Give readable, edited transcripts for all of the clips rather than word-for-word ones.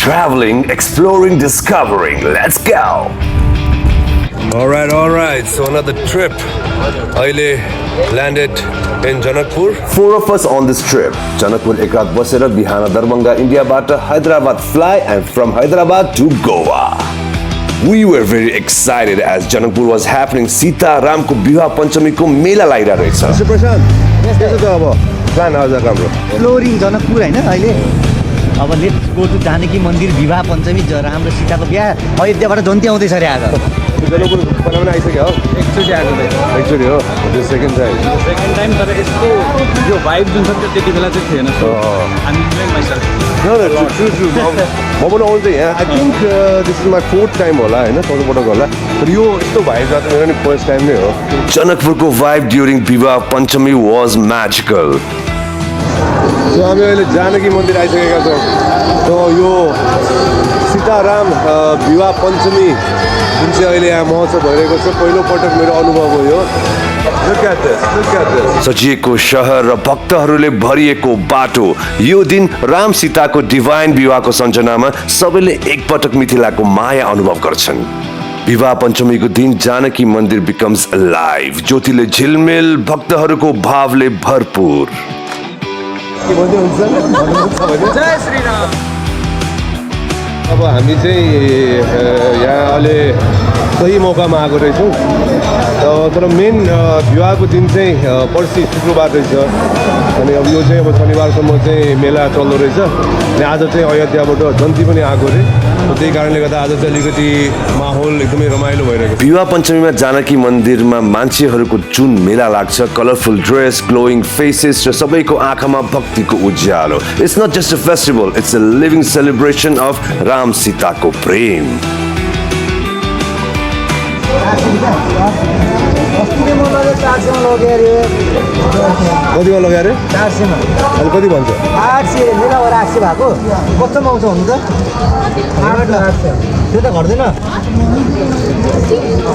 traveling, exploring, discovering. Let's go! All right. So another trip. अहिले landed in Janakpur. 4 of us on this trip. Janakpur एक रात बसेर बिहान Darbhanga इन्डियाबाट Hyderabad fly and from Hyderabad to Goa. We were very excited as Janakpur was happening. Sita Ramko विवाह पञ्चमीको मेला लागिरहेको रहेछ. प्रशान्त के छ त अब प्लान आज हाम्रो फ्लोरिङ जनकपुर हैन अहिले अब लेट्स गो टु जानकी मन्दिर विवाह पञ्चमी राम्रो सीताको बिहा अयोध्याबाट जन्ती आउँदैछ अरे आज जनकपुर बनाउन आइसक्यो हो एकचोटि हो त्यो सेकेन्ड टाइम तर यसको यो भाइब जुन छ त्यो त्यति बेला चाहिँ थिएन म पनि आउँछु यहाँ I think this is my 4th time होला होइन चौधपटक होला तर यो यस्तो भाइब जात मेरो नि फर्स्ट टाइम नै हो जनकपुरको vibe during विवाह पञ्चमी was magical. सो हामी अहिले जानकी मन्दिर आइसकेका छौँ त यो सीताराम विवाह पञ्चमी जुन चाहिँ अहिले यहाँ महोत्सव भइरहेको छ पहिलोपटक मेरो अनुभव हो यो Look at this. सजिएको शहर र भक्तहरूले भरिएको बाटो यो दिन राम सीताको डिभाइन विवाहको सम्झनामा सबैले एकपटक मिथिलाको माया अनुभव गर्छन्. विवाह पञ्चमीको दिन जानकी मन्दिर बिकम्स अलाइभ. ज्योतिले झिलमिल भक्तहरूको भावले भरपूर. जय श्री राम अब हामी चाहिँ यहाँ अहिले सही मौकामा आएको रहेछौँ तर मेन विवाहको दिन चाहिँ पर्सि शुक्रबार रहेछ अनि अब यो चाहिँ अब शनिबारसम्म चाहिँ मेला चल्दो रहेछ अनि आज चाहिँ अयोध्याबाट जन्ती पनि आएको अरे त्यही कारणले गर्दा आज चाहिँ अलिकति माहौल एकदमै रमाइलो भइरहेको छ. विवाह पञ्चमीमा जानकी मन्दिरमा मान्छेहरूको जुन मेला लाग्छ कलरफुल ड्रेस ग्लोइङ फेसेस र सबैको आँखामा भक्तिको उज्यालो. It's not just a festival it's a living celebration of Ram सीताको प्रेम. कतिमा लग्यो अरे 400 मा अहिले कति भन्छ 800 मेला भएर 800 भएको कस्तो आउँछ हुनु त 800 त्यो त घट्दैन.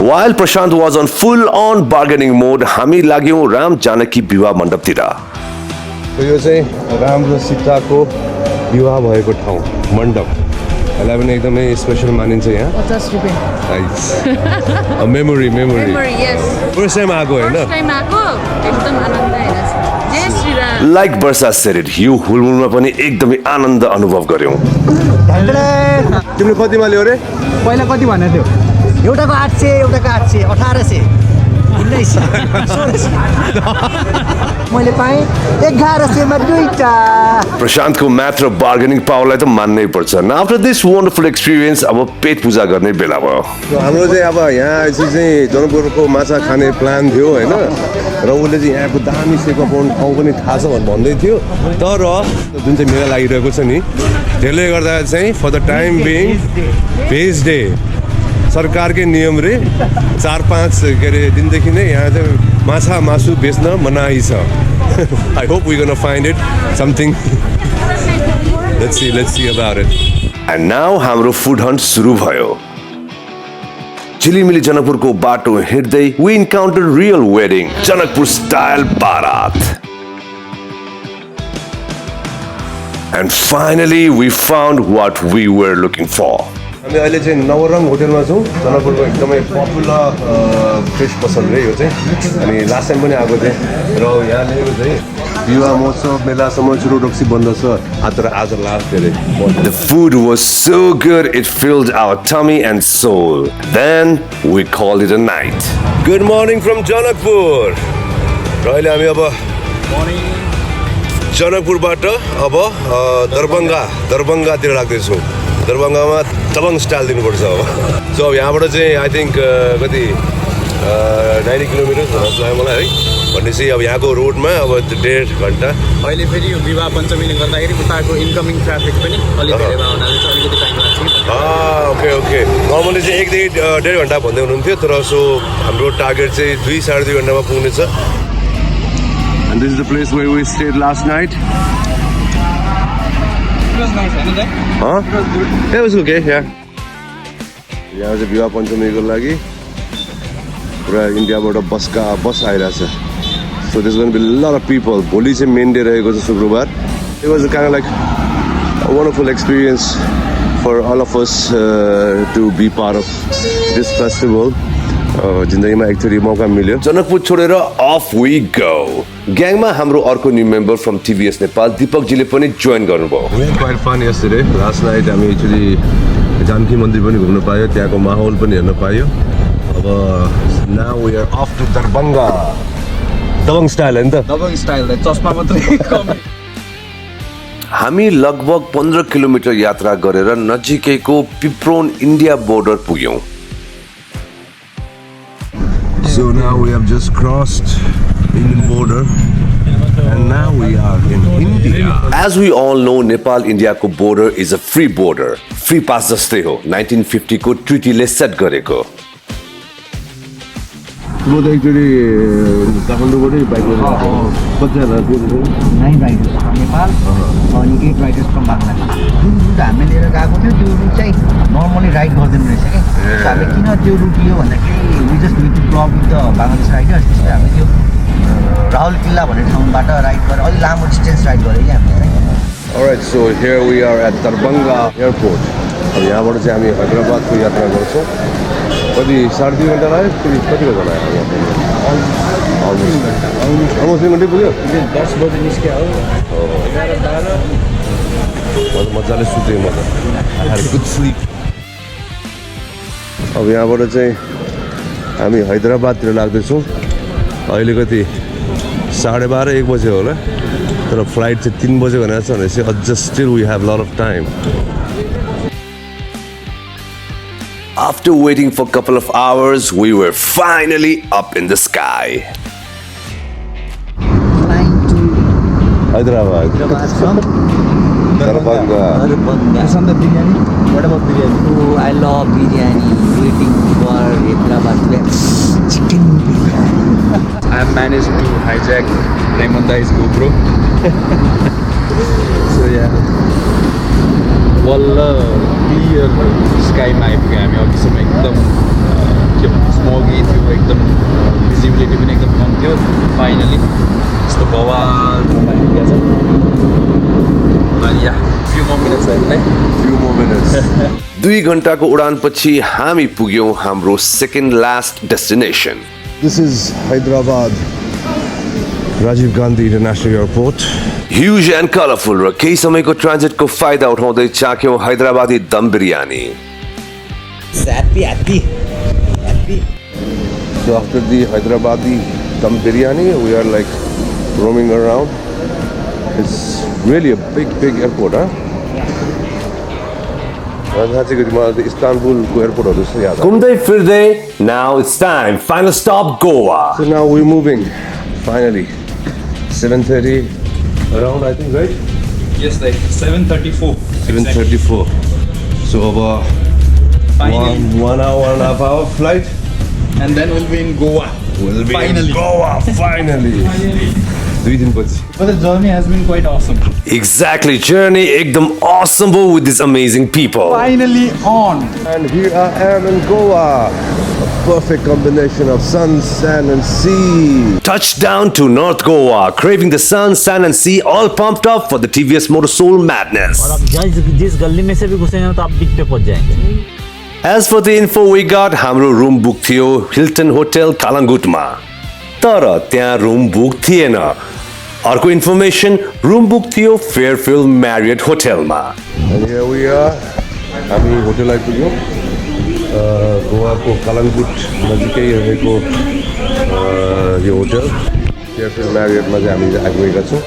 While Prashant was on full on bargaining mode, हामी लाग्यौं राम जानकी विवाह मण्डपतिर. यो चाहिँ राम र सीताको विवाह भएको ठाउँ मण्डप यसलाई पनि एकदमै स्पेसल मानिन्छ यहाँ 50 रुपियाँ मेमोरी yes फर्स्ट टाइम आएको होइन फर्स्ट टाइम आएको एकदम आनन्द आइरहेछ. जय Shri Ram. Like Varsha said it, यो हुलमुलमा पनि एकदमै आनन्द अनुभव गर्यौं. तिमीले कतिमा ल्यायो रे पहिला कति भनेको थियो एउटाको 800 एउटाको 800 1800 1900 मैले पाएँ 1100 मा दुईटा. प्रशान्तको म्याथ र बार्गेनिङ पावरलाई त मान्नै पर्छ. आफ्टर दिस वन्डरफुल एक्सपिरियन्स अब पेट पूजा गर्ने बेला भयो. हाम्रो चाहिँ अब यहाँ आएपछि चाहिँ जनकपुरको माछा खाने प्लान थियो होइन र उसले चाहिँ यहाँको दामी सेको पाउने ठाउँ पनि थाहा छ भनेर भन्दै थियो तर जुन चाहिँ मेला लागिरहेको छ नि त्यसले गर्दा चाहिँ फर द टाइम बिङ भेज डे सरकारकै नियम रे 4-5 के अरे दिनदेखि नै यहाँ चाहिँ माछा मासु बेच्न मनाही छ. I hope we gonna find it something let's see about it. And now हाम्रो फुड हन्ट सुरु भयो. झिलिमिली जनकपुरको बाटो हिँड्दै we encounter real wedding Janakpur style baraat. And finally we found what we were looking for. हामी अहिले चाहिँ नवरङ होटेलमा छौँ जनकपुरको एकदमै पपुलर फिस पसल रे यो चाहिँ अनि लास्ट टाइम पनि आएको थिएँ र यहाँ लेखेको चाहिँ विवाह महोत्सव मेलासम्म सुरु रक्सी बन्द छ तर आज लास्ट अरे. The food was so good it filled our tummy and soul. Then we called it a night. Good morning from Janakpur र अहिले हामी अब जनकपुरबाट अब दरभङ्गातिर लाग्दैछौँ. दरभङ्गामा तबङ स्टाइल दिनुपर्छ अब. सो अब यहाँबाट चाहिँ आई थिङ्क कति 90 किलोमिटर जस्तो लाग्यो मलाई है भनेपछि अब यहाँको रोडमा अब 1.5 घन्टा. अहिले फेरि यो विवाह पञ्चमीले गर्दाखेरि उताको इन्कमिङ ट्राफिक पनि अलिक धेरैमा हुनाले चाहिँ अलिकति टाइम लाग्छ. ओके नर्मली चाहिँ 1.5 घन्टा भन्दै हुनुहुन्थ्यो तर सो हाम्रो टार्गेट चाहिँ 2-2.5 घन्टामा पुग्नेछ. And this is the place where we stayed last night. It was nice, wasn't it? Huh? It was good. It was okay, yeah. यहाँ चाहिँ विवाह पञ्चमीको लागि पुरा इन्डियाबाट बस आइरहेछ. So there's going to be a lot of people. भोलि चाहिँ main day रहेको छ शुक्रबार. It was kind of like a wonderful experience for all of us to be part of this festival. जिन्दगीमा एकचोटि मौका मिल्यो. जनकपुर छोडेर अफ वी गो. ग्याङमा हाम्रो अर्को new member from TVS Nepal दिपकजीले पनि जोइन गर्नुभयो. We had quite fun yesterday. Last night हामी एकचोटि जानकी मन्दिर पनि घुम्न पायो, त्यहाँको माहौल पनि हेर्न पायो. अब now we are off to Darbhanga. Dabangg style हैन त? दबङ स्टाइल चस्मा मात्रै कम. हामी लगभग 15 किलोमिटर यात्रा गरेर नजिकैको पिप्रोन इन्डिया बोर्डर पुग्यौं. So now we have just crossed Indian border and now we are in India. As we all know, Nepal India को border is a free border. Free pass जस्तै हो. 1950 को ट्रिटीले सेट गरेको. म त एकचोटि काठमाडौँबाटै बाइक लिएर आएको. कतिजना थियो? 9 राइडर्स फ्रम नेपाल अनि 8 राइडर्स फ्रम बङ्गलादेश. जुन रुट हामीले लिएर गएको थियो त्यो रुट चाहिँ नर्मली राइड गर्दैन रहेछ क्या. सो हामीले किन त्यो रुट लियो भन्दाखेरि we just need to club with the Bangladesh riders. त्यसपछि हामीले त्यो राहुल किल्ला भन्ने ठाउँबाट राइड गरेर अलिक लामो डिस्टेन्स राइड गरेँ क्या हामीले चाहिँ. Alright, so here we are at Darbhanga airport. अब यहाँबाट चाहिँ हामी हैदराबादको यात्रा गर्छौँ. कति 3.5 घन्टा लाग्यो? कति घन्टा लाग्यो? अलमोस्ट 1 घन्टै पुग्यो? 10 बजे निस्क्यो हो. 11 12 मजाले सुतेँ म त. I had a good sleep. अब यहाँबाट चाहिँ हामी हैदराबादतिर लाग्दैछौँ. अहिले कति 12:30 1 बजे होला. तर फ्लाइट चाहिँ 3 बजे भनेको छ भनेपछि अझ still we have lot of time. After waiting for a couple of hours, we were finally up in the sky. Flying to Hyderabad. Hyderabad from Darbhanga. Darbhanga. Some the biryani. What about biryani? Oh, I love biryani. Waiting for Hyderabad to get chicken biryani. I have managed to hijack Raymond Dai's GoPro. So yeah. वल्ल clear स्काईमा आइपुग्यो हामी. अघिसम्म एकदम के भन्छ स्मगी थियो, एकदम visibility पनि एकदम कम थियो. फाइनली यस्तो बवाल आइपुगेको छ. अनि या फ्यु मोर मिनट्स है. Few more minutes. 2 घण्टाको उडानपछि हामी पुग्यौं हाम्रो second last destination. This is Hyderabad Rajiv Gandhi International Airport. Huge and colourful र केही समयको ट्रान्जिटको फाइदा उठाउँदै चाख्यौं हैदराबादी दम biryani. Happy. So after the Hyderabadi dum biryani, we are like roaming around. It's really a big airport, huh? इस्तानबुलको एयरपोर्टहरू जस्तो याद. घुम्दै फिर्दै now it's time final stop Goa. So now we're moving finally 7:30 around, I think, right? Yes, like 7:34. 7:34. So about Finally. one hour and a half hour flight. And then we'll be in Goa. We'll be Finally. in Goa finally. 2 दिनपछि. But the journey has been quite awesome. Exactly, journey एकदम awesome with these amazing people. Finally on. And here I am in Goa. A perfect combination of sun, sand and sea. Touchdown to North Goa, craving the sun, sand and sea, all pumped up for the TVS Motor Soul madness. और अब जिस गली में से भी घुसेंगे तो आप बीच पे पहुंच जाएंगे. As for the info we got, हाम्रो रूम बुक थियो हिल्टन होटल कालाङ्गुटमा. तर त्यहाँ रूम बुक थिएन. अर्को इन्फर्मेसन रूम बुक थियो फेयरफिल्ड म्यारियट होटलमा. And here we are. हामी होटल आइपुग्यौँ. गोवाको कालाङ्गुट नजिकै रहेको यो होटल फेयरफिल्ड म्यारियटमा चाहिँ हामी आइपुगेका छौँ.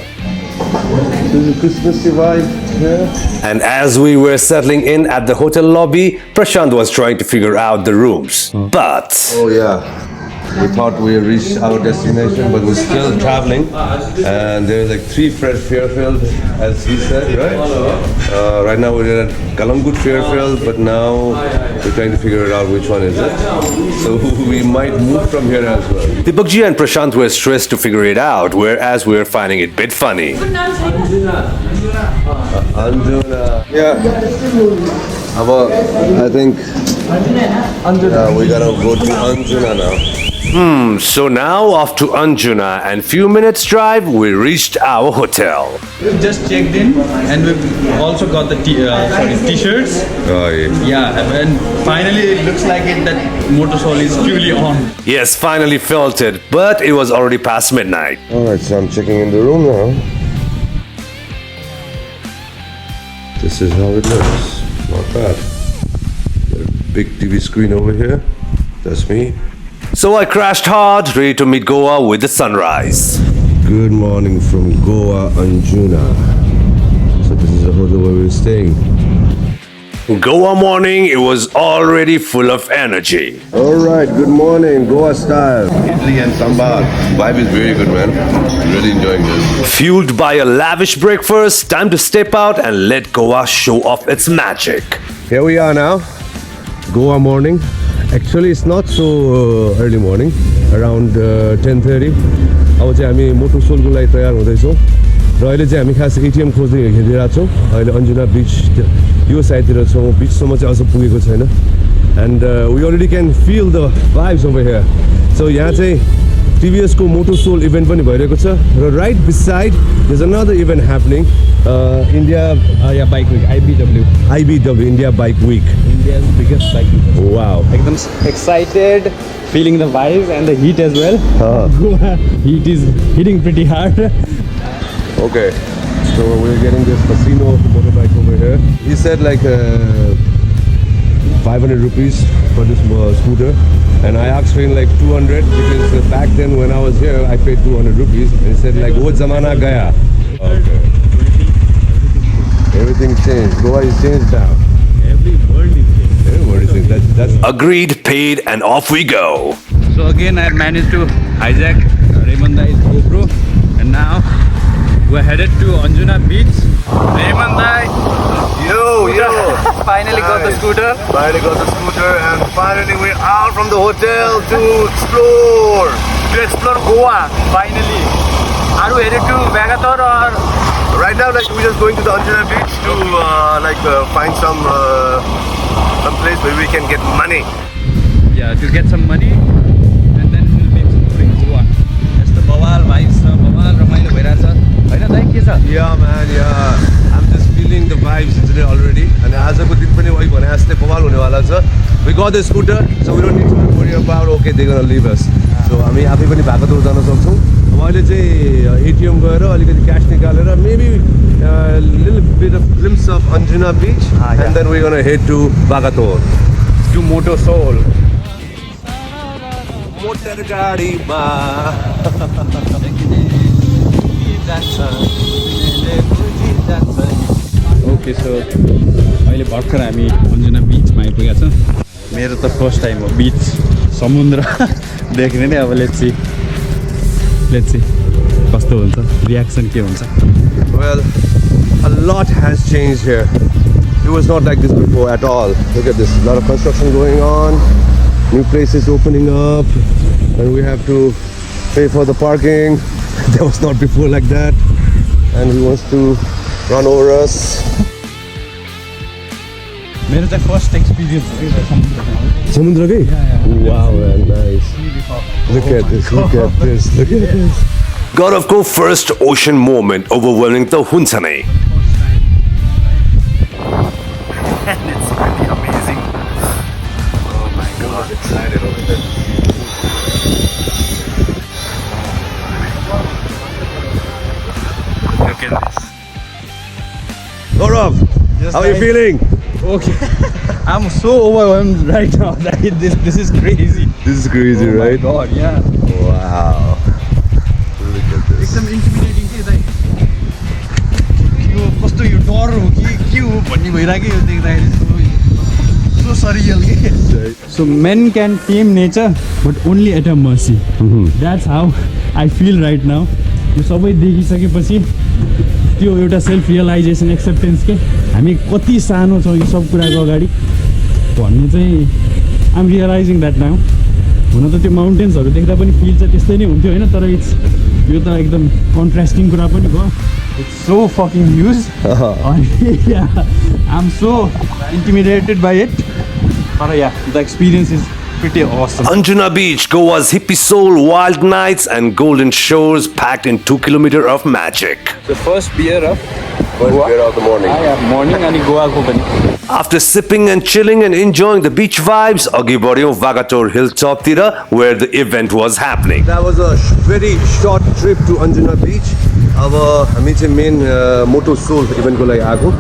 Christmas vibe here. And as we were settling in at the hotel lobby, Prashant was trying to figure out the rooms. But Oh yeah, we thought we had reached our destination, but we're still traveling. And there's like 3 Fairfield, as he said, right? Right now we're at Kalangut Fairfield, but now we're trying to figure it out which one is it. So we might move from here as well. Dipakji and Prashant were stressed to figure it out, whereas we were finding it a bit funny. Anjuna. Yeah. I think we gotta go to Anjuna now. So now off to Anjuna and few minutes drive we reached our hotel. We've just checked in and we've also got the t-shirts. Oh, yeah. Yeah, and finally it looks like it that Motosol is truly on. Yes, finally felt it, but it was already past midnight. Alright, so I'm checking in the room now. This is how it looks. Not bad. Got a big TV screen over here. That's me. So I crashed hard, ready to meet Goa with the sunrise. Good morning from Goa, Anjuna. So this is the hotel where we're staying. Goa morning, it was already full of energy. Alright, good morning, Goa style. Idli and sambar. Vibe is very good, man. Really enjoying this. Fueled by a lavish breakfast, time to step out and let Goa show off its magic. Here we are now, Goa morning. Actually, it's not so early morning, around 10:30. अब चाहिँ हामी मोटोसोलको लागि तयार हुँदैछौँ र अहिले चाहिँ हामी खास ATM खोज्दै हिँडिरहेको छौँ अहिले अन्जुना बिच यो साइडतिर छौँ बिचसम्म चाहिँ अझ पुगेको छैन and we already can feel the vibes over here so यहाँ चाहिँ टिभीएसको मोटोसोल इभेन्ट पनि भइरहेको छ र right beside there is another event happening India bike week IBW India Bike Week. India's biggest bike week. Wow. Ekdam excited, feeling the vibe and the heat as well. Heat is hitting pretty hard. Okay, so we're getting this casino motorbike over here. He said like 500 rupees for this scooter, and I asked for him like 200 because back then when I was here I paid 200 rupees. And he said like, "Wo zamana gaya." Okay. Everything changed. Goa is changed now. Every world is changed. Everybody thinks that's Agreed, paid, and off we go. So again I managed to hijack Raymond Dai's GoPro and now we're headed to Anjuna Beach. Raymond Dai! yo. Finally got the scooter. Finally got the scooter, and finally we're out from the hotel to explore. To explore Goa, finally. Are we headed to Vagator or? Right now, like we're just going to the Anjuna beach to find some place where we can get money. Yeah, to get some money and then we'll make some more in Goa. That's the Bawal vibes, Bawal Ramailo Bhairach. Haina Dai ke cha? Yeah, man. Yeah, I'm just feeling the vibes today already. And आजको दिन पनि वही भने जस्तै बवाल हुनेवाला छ. We got the scooter, so we don't need to worry about okay they're gonna leave us. So हामी आफै पनि भागदौड जान सक्छौँ. अब अहिले चाहिँ एटिएम गएर अलिकति क्यास निकालेर maybe little bit of glimpse of Anjuna Beach, and then we're gonna head to Vagator. To Motosol. Motor गाडीमा Okay, so अहिले भर्खर हामी अन्जुना बिचमा आइपुगेका छौँ. मेरो त फर्स्ट टाइम हो बिच समुद्र देख्ने नै अब लेट्स सी कस्तो हुन्छ रियाक्सन के हुन्छ. Well, a lot has changed here. It was not like this before at all. Look at this, a lot of construction going on, new places opening up, and we have to pay for the parking. That was not before like that, and he wants to run over us. मेरो चाहिँ first experience हो कि समुद्रमा. Samundragi? Wow, man, nice. Look at this, look at this, look at this. God of Go first ocean moment overwhelming the Hunsane. And it's pretty amazing. Oh my god, excited over there. Look at this. Gaurav, Just how are you like- feeling? Okay. I'm so overwhelmed right now. This is crazy. This is crazy, Oh my right? god, yeah. Wow. Look at this. एकदम intimidating के दाइ यो कस्तो यो डर हो कि के हो भन्ने भइरहेको यो देख्दाखेरि सो सरियल के. So men can tame nature but only at a mercy. That's how I feel right now. यो सबै देखिसकेपछि त्यो एउटा सेल्फ रियलाइजेसन एक्सेप्टेन्स के हामी कति सानो छौँ यो सब कुराको अगाडि भन्ने चाहिँ आइम रियलाइजिङ द्याट नाउ. हुन त त्यो माउन्टेन्सहरू देख्दा पनि फिल चाहिँ त्यस्तै नै हुन्थ्यो होइन, तर यो त एकदम कन्ट्रास्टिङ कुरा पनि भयो. It's so fucking huge. I am so इन्टिमिडेटेड by it. तर या the experience is pretty awesome. Anjuna Beach, Goa's hippie soul, wild nights and golden shores packed in 2 kilometers of magic. The first beer of Beer of the morning. morning and Goa ko pani. After sipping and chilling and enjoying the beach vibes, agi badhyau Vagator hilltop tira where the event was happening. That was a very short trip to Anjuna Beach. अब हामी चाहिँ main motto soul इभेन्टको लागि आएको.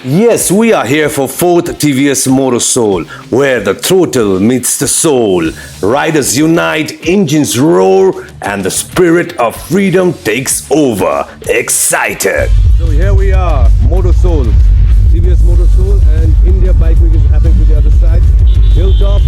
Yes, we are here for 4th TVS Motor Soul, where the throttle meets the soul. Riders unite, engines roar, and the spirit of freedom takes over. Excited. So here we are, Moto Soul, TVS Moto Soul, and India Bike Week is happening to the other side. Hilltop,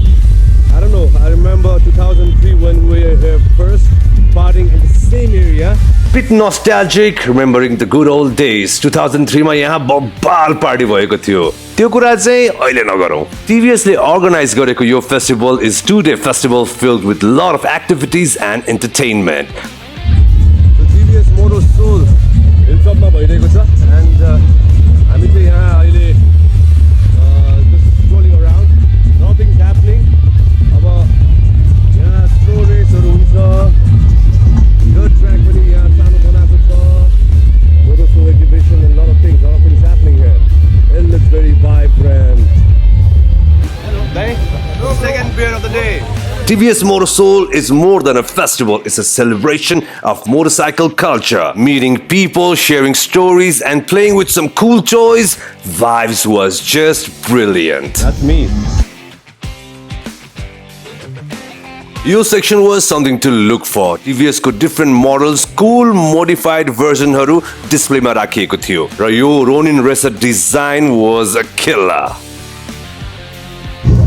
I don't know, I remember 2003 when we were here first, partying in the same area. Bit nostalgic, remembering the good old days. 2003 मा यहाँ बब्बाल party भएको थियो. त्यो कुरा चाहिँ अहिले नगरौँ. TVS ले अर्गनाइज गरेको यो festival is 2-day festival filled with lot of activities and entertainment. So TVS Moto Soul Hilltopमा भइरहेको छ, and हामी चाहिँ यहाँ अहिले just strolling around, nothing's happening. अब यहाँ स्लो रेसहरू हुन्छ. Dirt track पनि यहाँ सानो बनाएको छ. Moto Soul exhibition and lot of things happening here. It looks very vibrant. Second beer of the day. TVS Motor Soul is more than a festival, it's a celebration of motorcycle culture. Meeting people, sharing stories, and playing with some cool toys. Vibes was just brilliant. That's me. Your section was something to look for. TVS को different models, cool modified version हरु display मा राखिएको थियो. र यो Ronin Racer design was a killer.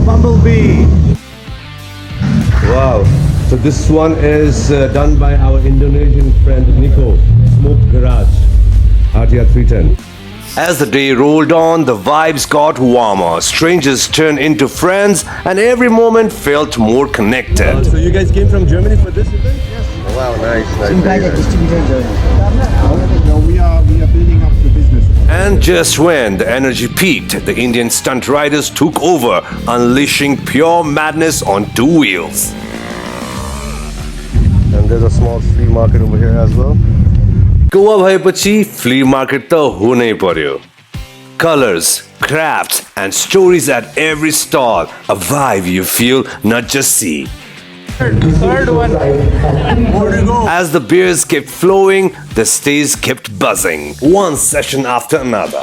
Bumblebee. Wow. So this one is done by our Indonesian friend Nico. Smoke Garage. RTR 310. As the day rolled on, the vibes got warmer. Strangers turned into friends, and every moment felt more connected. So you guys came from Germany for this event? Yes. Oh, wow, nice. You guys are distributors. No, we are building up the business. And just when the energy peaked, the Indian stunt riders took over, unleashing pure madness on two wheels. And there's a small flea market over here as well. Goa भएपछि flea market त हुनै पर्यो. Colors, crafts, and stories at every stall. A vibe you feel, not just see. Third one. As the beers kept flowing, the stage kept buzzing. One session after another.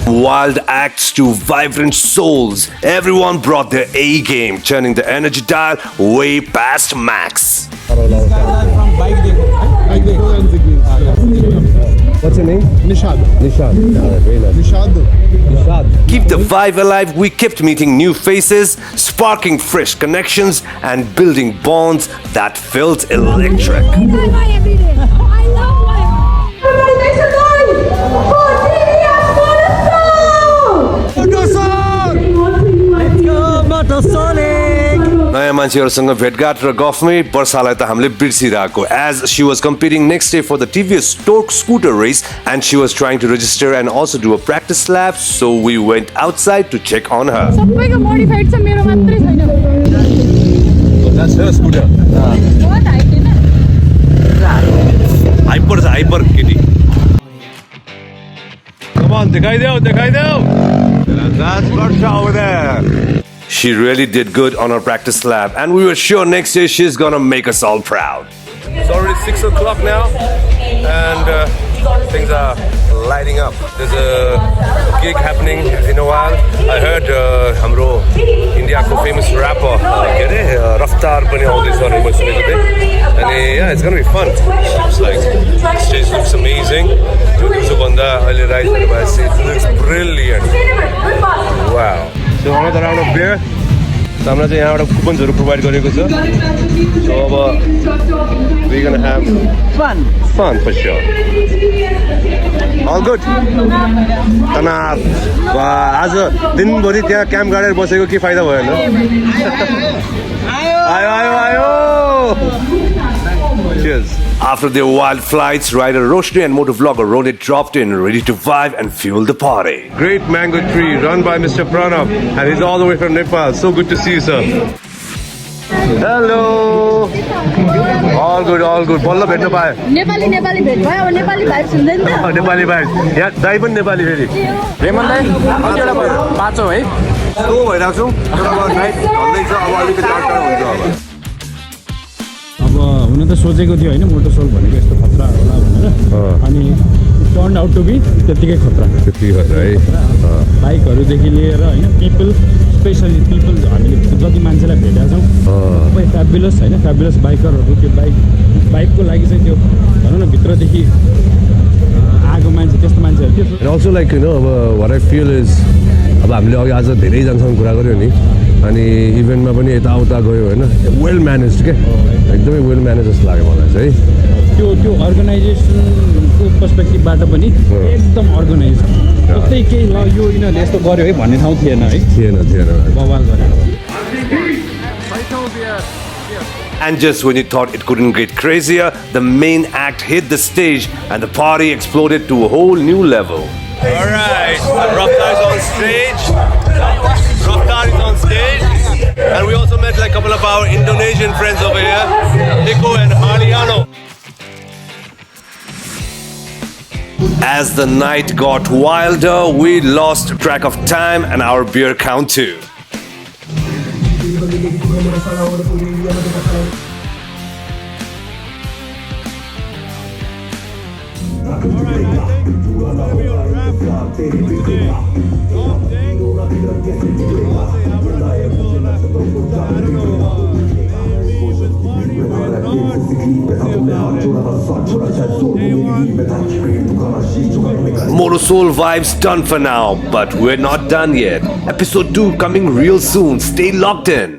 Wild acts to vibrant souls. Everyone brought their A game, turning the energy dial way past max. What's your name? Nishad. Nishad. Very nice. Nishad. Keep the vibe alive, we kept meeting new faces, sparking fresh connections, and building bonds that felt electric. I love my every day. I love my. Everybody make some noise for TVS Motor Soul! नयाँ मान्छेहरूसँग भेटघाट र गफमै वर्षालाई त हामीले बिर्सिरहेको. As she was competing next day for the TVS Torque scooter race and she was trying to register and also do a practice lap, so we went outside to check on her. सबैको modified छ मेरो मात्रै छैन. That's her scooter. बहुत height हैन. Hyper छ hyper Katie. Come on, दिखाई दो. That's Varsha over there. She really did good on her practice lap and we were sure next year she's gonna make us all proud. It's already 6 o'clock now, and things are lighting up. There's a gig happening in a while. I heard हाम्रो इन्डियाको famous rapper के अरे रफ्तार पनि आउँदैछ भनेर मैले सुनेको थिएँ. And yeah, it's gonna be fun. It's like stage looks amazing. यो दिउँसोभन्दा अहिले राइड भएपछि it looks brilliant. Wow. So another round of beer. So हामीलाई चाहिँ यहाँबाट कुपन्सहरू प्रोभाइड गरेको छ. So अब we're gonna have fun for sure. All good. तनाव. आज दिनभरि त्यहाँ क्याम्प गाडेर बसेको के फाइदा भयो न? आयो. Cheers. After their wild flights, rider Roshni and motovlogger Rohit dropped in, ready to vibe and fuel the party. Great mango tree run by Mr. Pranav, and he's all the way from Nepal. So good to see you, sir. Hello. All good, all good. बल्ल भेट्न पाएँ नेपाली नेपाली भेट भयो अब नेपाली भाइ सुन्दैन त नेपाली भाइ यहाँ दाइ पनि नेपाली फेरि रेमन दाई कतिवटा भयो 5 हो है स्लो भइरहेको छौँ नाइट हल्दैछ अब अलिकति टाढा हुन्छ अब हुन त सोचेको थियो होइन मोटर सोल भनेको यस्तो खतरा होला भनेर अनि टर्न आउट टु बी त्यत्तिकै खतरा त्यति गरेर है बाइकहरूदेखि लिएर होइन पिपल स्पेसली पिपल हामीले जति मान्छेलाई भेटेका छौँ सबै फ्याबुलस होइन फ्याबुलस बाइकरहरू त्यो बाइकको लागि चाहिँ त्यो भनौँ न भित्रदेखि आएको मान्छे त्यस्तो मान्छेहरू थियो एन्ड अल्सो लाइक होइन अब वाट आई फिल इज अब हामीले अघि आज धेरैजनासँग कुरा गऱ्यो नि अनि इभेन्टमा पनि यताउता गयो होइन वेल म्यानेज क्या एकदमै वेल म्यानेज जस्तो लाग्यो मलाई चाहिँ है त्यो अर्गनाइजेसनको पर्सपेक्टिभबाट पनि एकदम अर्गनाइज जस्तै केही ल यो यिनीहरूले यस्तो गर्यो है भन्ने ठाउँ थिएन है थिएन बवाल गरेर And just when you thought it couldn't get crazier, the main act hit the stage and the party exploded to a whole new level. Alright, Rockstar is on stage. Rockstar is on stage. And we also met like a couple of our Indonesian friends over here, Nico and Harliano. As the night got wilder, we lost track of time and our beer count too. Motorsoul vibes done for now, but we're not done yet. Episode 2 coming real soon. Stay locked in.